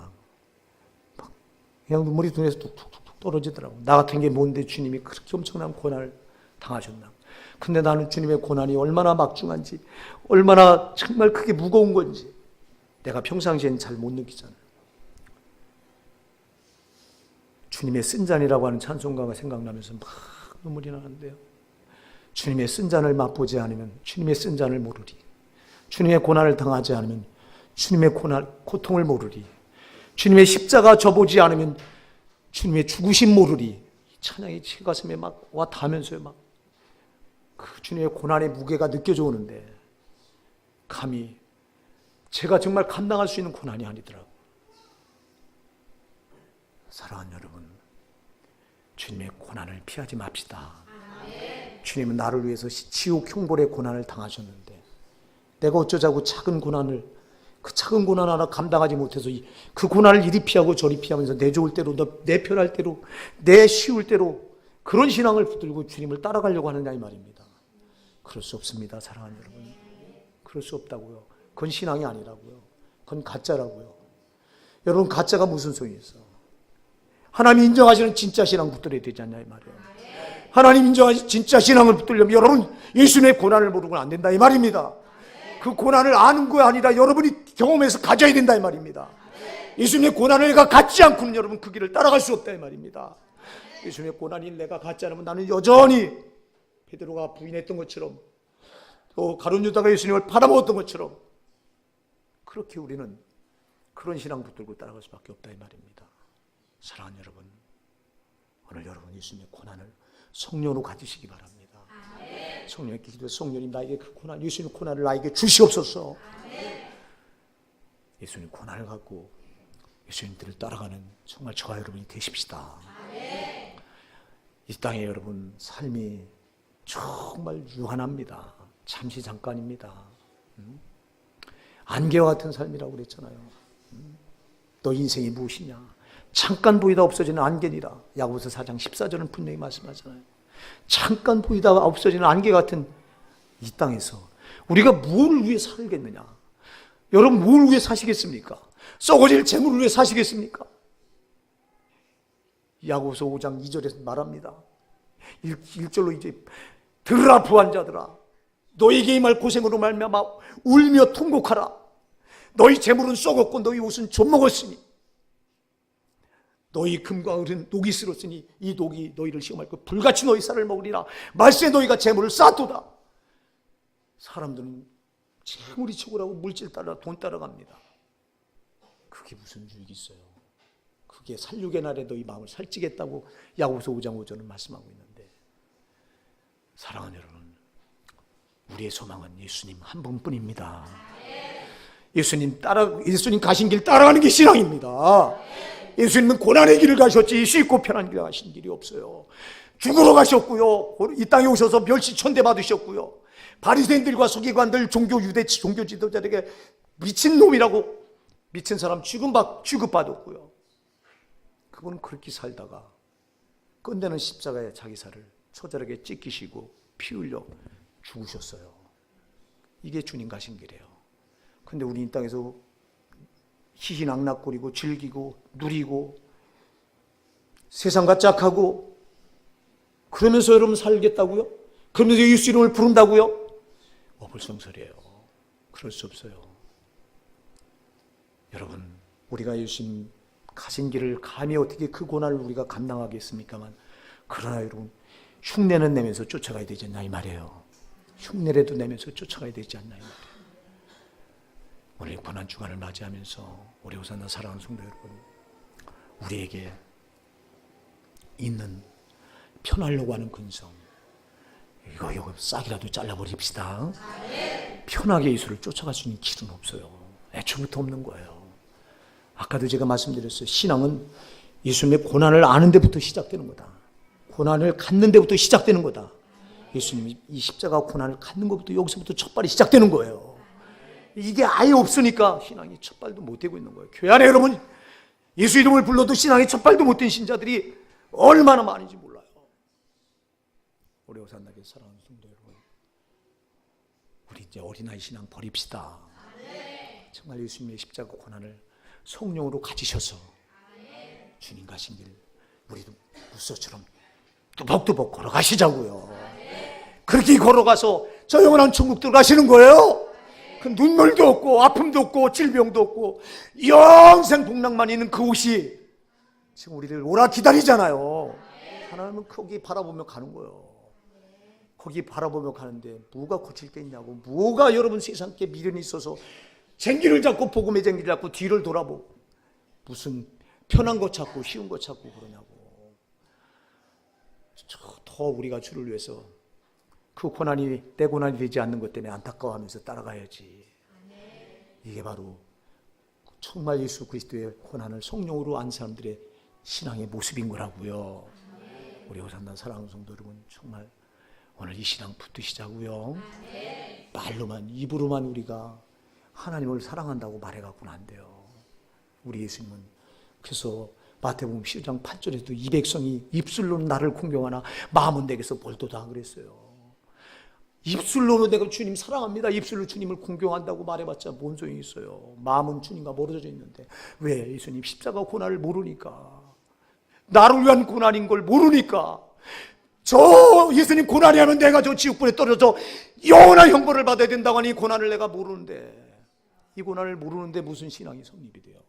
그냥 눈물이 눈에서 툭툭툭 떨어지더라고. 나 같은 게 뭔데 주님이 그렇게 엄청난 고난을 당하셨나. 근데 나는 주님의 고난이 얼마나 막중한지, 얼마나 정말 크게 무거운 건지 내가 평상시엔 잘 못 느끼잖아요. 주님의 쓴 잔이라고 하는 찬송가가 생각나면서 막 눈물이 나는데요. 주님의 쓴 잔을 맛보지 않으면 주님의 쓴 잔을 모르리. 주님의 고난을 당하지 않으면 주님의 고통을 모르리. 주님의 십자가 져보지 않으면 주님의 죽으심 모르리. 찬양이 제 가슴에 막 와 닿으면서요, 막 그 주님의 고난의 무게가 느껴져 오는데 감히 제가 정말 감당할 수 있는 고난이 아니더라고요. 사랑하는 여러분, 주님의 고난을 피하지 맙시다. 주님은 나를 위해서 지옥 형벌의 고난을 당하셨는데 내가 어쩌자고 작은 고난을, 그 작은 고난 하나 감당하지 못해서 그 고난을 이리 피하고 저리 피하면서 내 좋을 대로, 내 편할 대로, 내 쉬울 대로 그런 신앙을 붙들고 주님을 따라가려고 하느냐 이 말입니다. 그럴 수 없습니다. 사랑하는 여러분, 그럴 수 없다고요. 그건 신앙이 아니라고요. 그건 가짜라고요. 여러분, 가짜가 무슨 소용이 있어? 하나님이 인정하시는 진짜 신앙 붙들어야 되지 않냐 이 말이에요. 하나님 인정하시는 진짜 신앙을 붙들려면 여러분 예수님의 고난을 모르고는 안 된다 이 말입니다. 그 고난을 아는 거 아니라 여러분이 경험해서 가져야 된다 이 말입니다. 예수님의 고난을 내가 갖지 않고는 여러분 그 길을 따라갈 수 없다 이 말입니다. 예수님의 고난이 내가 갖지 않으면 나는 여전히 베드로가 부인했던 것처럼, 또 가룟 유다가 예수님을 팔아먹었던 것처럼 그렇게 우리는 그런 신앙 붙들고 따라갈 수밖에 없다 이 말입니다. 사랑하는 여러분, 오늘 여러분 예수님의 고난을 성령으로 가지시기 바랍니다. 성령께 기도해, 성령님 나에게 그 고난, 예수님의 고난을 나에게 주시옵소서. 예수님 고난을 갖고 예수님들을 따라가는 정말 저와 여러분이 되십시다. 이 땅에 여러분 삶이 정말 유한합니다. 잠시 잠깐입니다. 안개와 같은 삶이라고 그랬잖아요. 너 인생이 무엇이냐? 잠깐 보이다 없어지는 안개니라. 야고보서 4장 14절은 분명히 말씀하잖아요. 잠깐 보이다 없어지는 안개 같은 이 땅에서 우리가 무엇을 위해 살겠느냐? 여러분 무엇을 위해 사시겠습니까? 썩어질 재물을 위해 사시겠습니까? 야고보서 5장 2절에서 말합니다. 1절로 이제 들으라 부한 자들아, 너에게 임할 고생으로 말미암아 울며 통곡하라. 너희 재물은 썩었고 너희 옷은 좀먹었으니 너희 금과 은은 녹이 쓸었으니 이 녹이 너희를 시험할 것 불같이 너희 살을 먹으리라. 말세 너희가 재물을 쌓도다. 사람들은 재물이 최고라고 물질 따라 돈 따라갑니다. 그게 무슨 유익이 있어요? 그게 살육의 날에 너희 마음을 살찌겠다고 야고보서 5장 5절은 말씀하고 있는데, 사랑하는 여러분, 우리의 소망은 예수님 한 분뿐입니다. 예수님 가신 길 따라가는 게 신앙입니다. 예수님은 고난의 길을 가셨지 쉽고 편한 길을 가신 길이 없어요. 죽으러 가셨고요, 이 땅에 오셔서 멸시천대 받으셨고요, 바리새인들과 서기관들, 유대 종교 지도자들에게 미친놈이라고 미친 사람 취급받았고요. 그분은 그렇게 살다가 끝내는 십자가에 자기 살을 처절하게 찢기시고 피 흘려 죽으셨어요. 이게 주님 가신 길이에요. 근데 우리 이 땅에서 희희낙낙거리고 즐기고 누리고 세상과 짝하고 그러면서 여러분 살겠다고요? 그러면서 예수 이름을 부른다고요? 어불성설이에요. 그럴 수 없어요. 여러분, 우리가 예수님 가신 길을 감히 어떻게 그 고난을 우리가 감당하겠습니까만, 그러나 여러분 흉내는 내면서 쫓아가야 되지 않나 이 말이에요. 흉내라도 내면서 쫓아가야 되지 않나 이 말이에요. 오늘 고난 주간을 맞이하면서 우리 호산나 사랑하는 성도 여러분, 우리에게 있는 편하려고 하는 근성 이거 싹이라도 잘라버립시다. 편하게 예수를 쫓아갈 수 있는 길은 없어요. 애초부터 없는 거예요. 아까도 제가 말씀드렸어요. 신앙은 예수님의 고난을 아는 데부터 시작되는 거다. 고난을 갖는 데부터 시작되는 거다. 예수님이 이 십자가 고난을 갖는 것부터 여기서부터 첫 발이 시작되는 거예요. 이게 아예 없으니까 신앙이 첫 발도 못 되고 있는 거예요. 교회 안에 여러분 예수 이름을 불러도 신앙이 첫 발도 못 된 신자들이 얼마나 많은지 몰라요. 우리 호산나게 사랑하는 성도 여러분, 우리 이제 어린아이 신앙 버립시다. 정말 예수님의 십자가 고난을 성령으로 가지셔서 주님 가신 길 우리도 무소처럼 뚜벅뚜벅 걸어가시자고요. 그렇게 걸어가서 저 영원한 천국 들어가시는 거예요. 그 눈물도 없고 아픔도 없고 질병도 없고 영생 복락만 있는 그 옷이 지금 우리를 오라 기다리잖아요. 하나님은 거기 바라보며 가는 거예요. 거기 바라보며 가는데 뭐가 고칠 게 있냐고, 뭐가 여러분 세상께 미련이 있어서 쟁기를 잡고 복음의 쟁기를 잡고 뒤를 돌아보고 무슨 편한 거 찾고 쉬운 거 찾고 그러냐고. 더 우리가 주를 위해서 그 고난이 내 고난이 되지 않는 것 때문에 안타까워하면서 따라가야지. 이게 바로 정말 예수 그리스도의 고난을 성령으로 안 사람들의 신앙의 모습인 거라고요. 우리 호산나 사랑하는 성도 여러분, 정말 오늘 이 신앙 붙드시자고요. 말로만, 입으로만 우리가 하나님을 사랑한다고 말해갖고는 안 돼요. 우리 예수님은 그래서 마태복음 12장 8절에도 이 백성이 입술로는 나를 공경하나 마음은 내게서 멀도다 그랬어요. 입술로는 내가 주님 사랑합니다, 입술로 주님을 공경한다고 말해봤자 뭔 소용이 있어요. 마음은 주님과 멀어져 있는데. 왜? 예수님 십자가 고난을 모르니까, 나를 위한 고난인 걸 모르니까. 저 예수님 고난이 하면 내가 저 지옥불에 떨어져 영원한 형벌을 받아야 된다고 하니, 이 고난을 내가 모르는데, 이 고난을 모르는데 무슨 신앙이 성립이 돼요?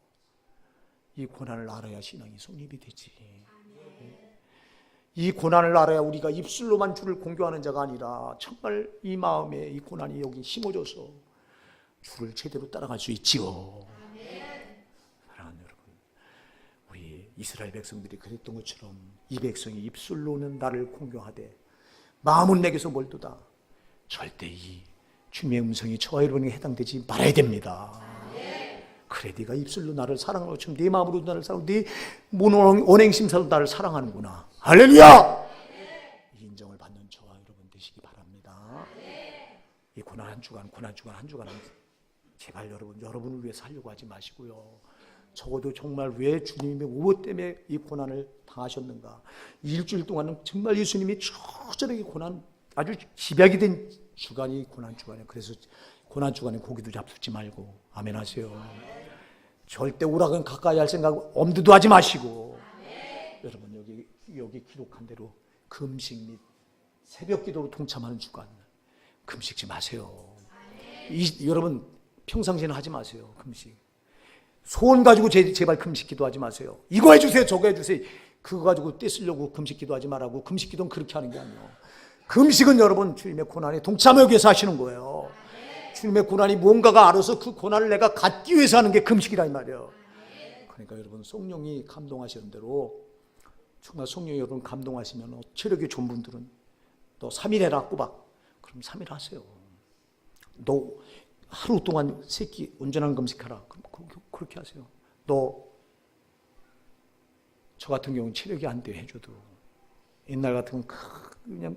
이 고난을 알아야 신앙이 성립이 되지. 이 고난을 알아야 우리가 입술로만 주를 공경하는 자가 아니라 정말 이 마음에 이 고난이 여기 심어져서 주를 제대로 따라갈 수 있지요. 사랑하는 여러분, 우리 이스라엘 백성들이 그랬던 것처럼 이 백성이 입술로는 나를 공경하되 마음은 내게서 멀도다. 절대 이 주님의 음성이 저와 여러분에게 해당되지 말아야 됩니다. 그래, 네가 입술로 나를 사랑하는 것처럼 네 마음으로 나를 사랑하고 네 언행심사로 나를 사랑하는구나. 할렐루야! 이 인정을 받는 저와 여러분 되시기 바랍니다. 이 고난 한 주간 제발 여러분을 위해서 하려고 하지 마시고요. 적어도 정말 왜 주님이 무엇 때문에 이 고난을 당하셨는가, 일주일 동안은 정말 예수님이 초절하게 고난, 아주 집약이 된 주간이 고난 주간이에요. 그래서 고난 주간에 고기도 잡수지 말고, 아멘 하세요. 절대 오락은 가까이 할 생각 엄두도 하지 마시고, 여러분 여기 기록한 대로 금식 및 새벽 기도로 동참하는 주간 금식지 마세요. 여러분 평상시에는 하지 마세요. 금식 소원 가지고 제발 금식 기도하지 마세요. 이거 해주세요, 저거 해주세요, 그거 가지고 떼쓰려고 금식 기도하지 말라고. 금식 기도는 그렇게 하는 게 아니에요. 금식은 여러분 주님의 고난에 동참하기 위해서 하시는 거예요. 주님의 고난이 뭔가가 알아서 그 고난을 내가 갖기 위해서 하는 게 금식이라 이 말이에요. 그러니까 여러분 성령이 감동하시는 대로, 정말 성령이 여러분 감동하시면 체력이 좋은 분들은 너 3일 해라 꼬박. 그럼 3일 하세요. 너 하루 동안 세끼 온전한 금식하라. 그럼 그렇게 하세요. 너 저 같은 경우는 체력이 안 돼 해줘도, 옛날 같으면 그냥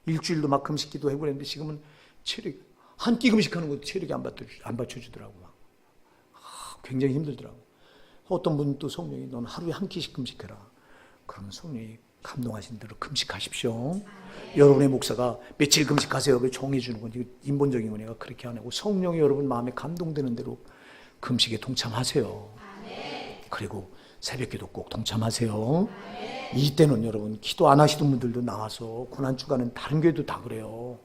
일주일도 막 금식기도 해고 그랬는데 지금은 체력, 한 끼 금식하는 것도 체력이 안 받쳐주더라고. 굉장히 힘들더라고. 어떤 분은 또 성령이 넌 하루에 한 끼씩 금식해라. 그러면 성령이 감동하신 대로 금식하십시오. 여러분의 목사가 며칠 금식하세요 그 정해주는 건 인본적인 거니까 그렇게 안 하고, 성령이 여러분 마음에 감동되는 대로 금식에 동참하세요. 그리고 새벽기도 꼭 동참하세요. 이때는 여러분 기도 안 하시던 분들도 나와서, 고난주간은 다른 교회도 다 그래요.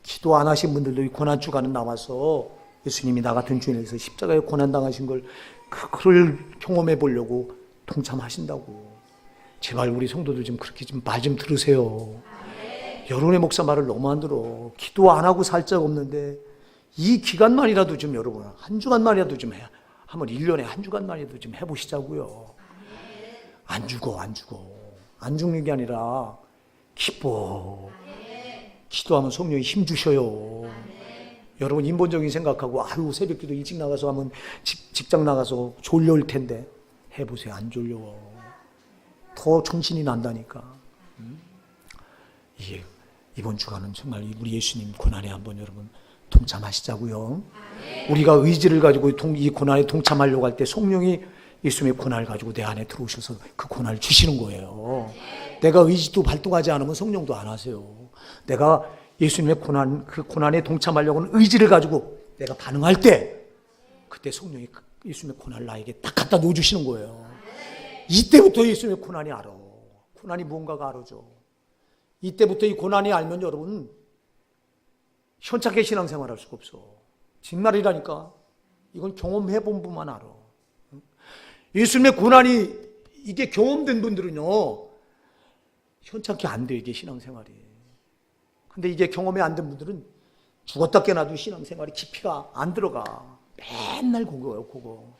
기도 안 하신 분들도 고난주간은 나와서 예수님이 나 같은 주인에서 십자가에 고난당하신 걸 그걸 경험해 보려고 동참하신다고. 제발 우리 성도들 좀 그렇게 좀 말 좀 들으세요. 여러분의 목사 말을 너무 안 들어. 기도 안 하고 살 자가 없는데 이 기간만이라도 좀 여러분 한 주간만이라도 좀 해. 한번 1년에 한 주간만이라도 좀 해보시자고요. 안 죽어. 안 죽는 게 아니라 기뻐. 기도하면 성령이 힘 주셔요. 여러분 인본적인 생각하고 아유 새벽기도 일찍 나가서 하면 직장 나가서 졸려올 텐데 해보세요. 안 졸려워. 더 정신이 난다니까. 이게 이번 주간은 정말 우리 예수님 고난에 한번 여러분 동참하시자고요. 우리가 의지를 가지고 이 고난에 동참하려고 할 때 성령이 예수님의 고난을 가지고 내 안에 들어오셔서 그 고난을 주시는 거예요. 내가 의지도 발동하지 않으면 성령도 안 하세요. 내가 예수님의 고난, 그 고난에 동참하려고 하는 의지를 가지고 내가 반응할 때 그때 성령이 예수님의 고난을 나에게 딱 갖다 놓아주시는 거예요. 이때부터 예수님의 고난이 알아. 고난이 무언가가 알아져. 이때부터 이 고난이 알면 여러분 현착의 신앙생활 할 수가 없어. 정말이라니까. 이건 경험해 본 분만 알아. 예수님의 고난이 이게 경험된 분들은요 현착이 안 돼, 이게 신앙생활이. 근데 이게 경험이 안 된 분들은 죽었다 깨나도 신앙생활이 깊이가 안 들어가. 맨날 그거예요, 그거.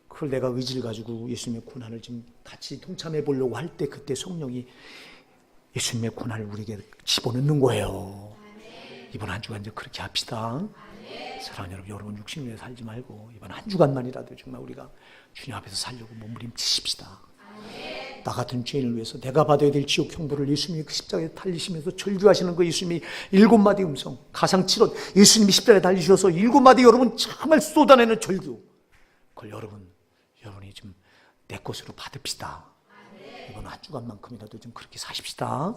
그걸 내가 의지를 가지고 예수님의 고난을 좀 같이 동참해 보려고 할 때 그때 성령이 예수님의 고난을 우리에게 집어넣는 거예요. 이번 한 주간 그렇게 합시다. 사랑하는 여러분, 육신 위에 살지 말고 이번 한 주간만이라도 정말 우리가 주님 앞에서 살려고 몸부림치십시다. 나 같은 죄인을 위해서 내가 받아야 될 지옥 형벌을 예수님이 그 십자가에 달리시면서 절규하시는 그 예수님이 7마디 음성, 가상칠언, 예수님이 십자가에 달리셔서 7마디 여러분 정말 쏟아내는 절규, 그걸 여러분이 좀 내 것으로 받읍시다. 이번 한 주간만큼이라도 좀 그렇게 사십시다.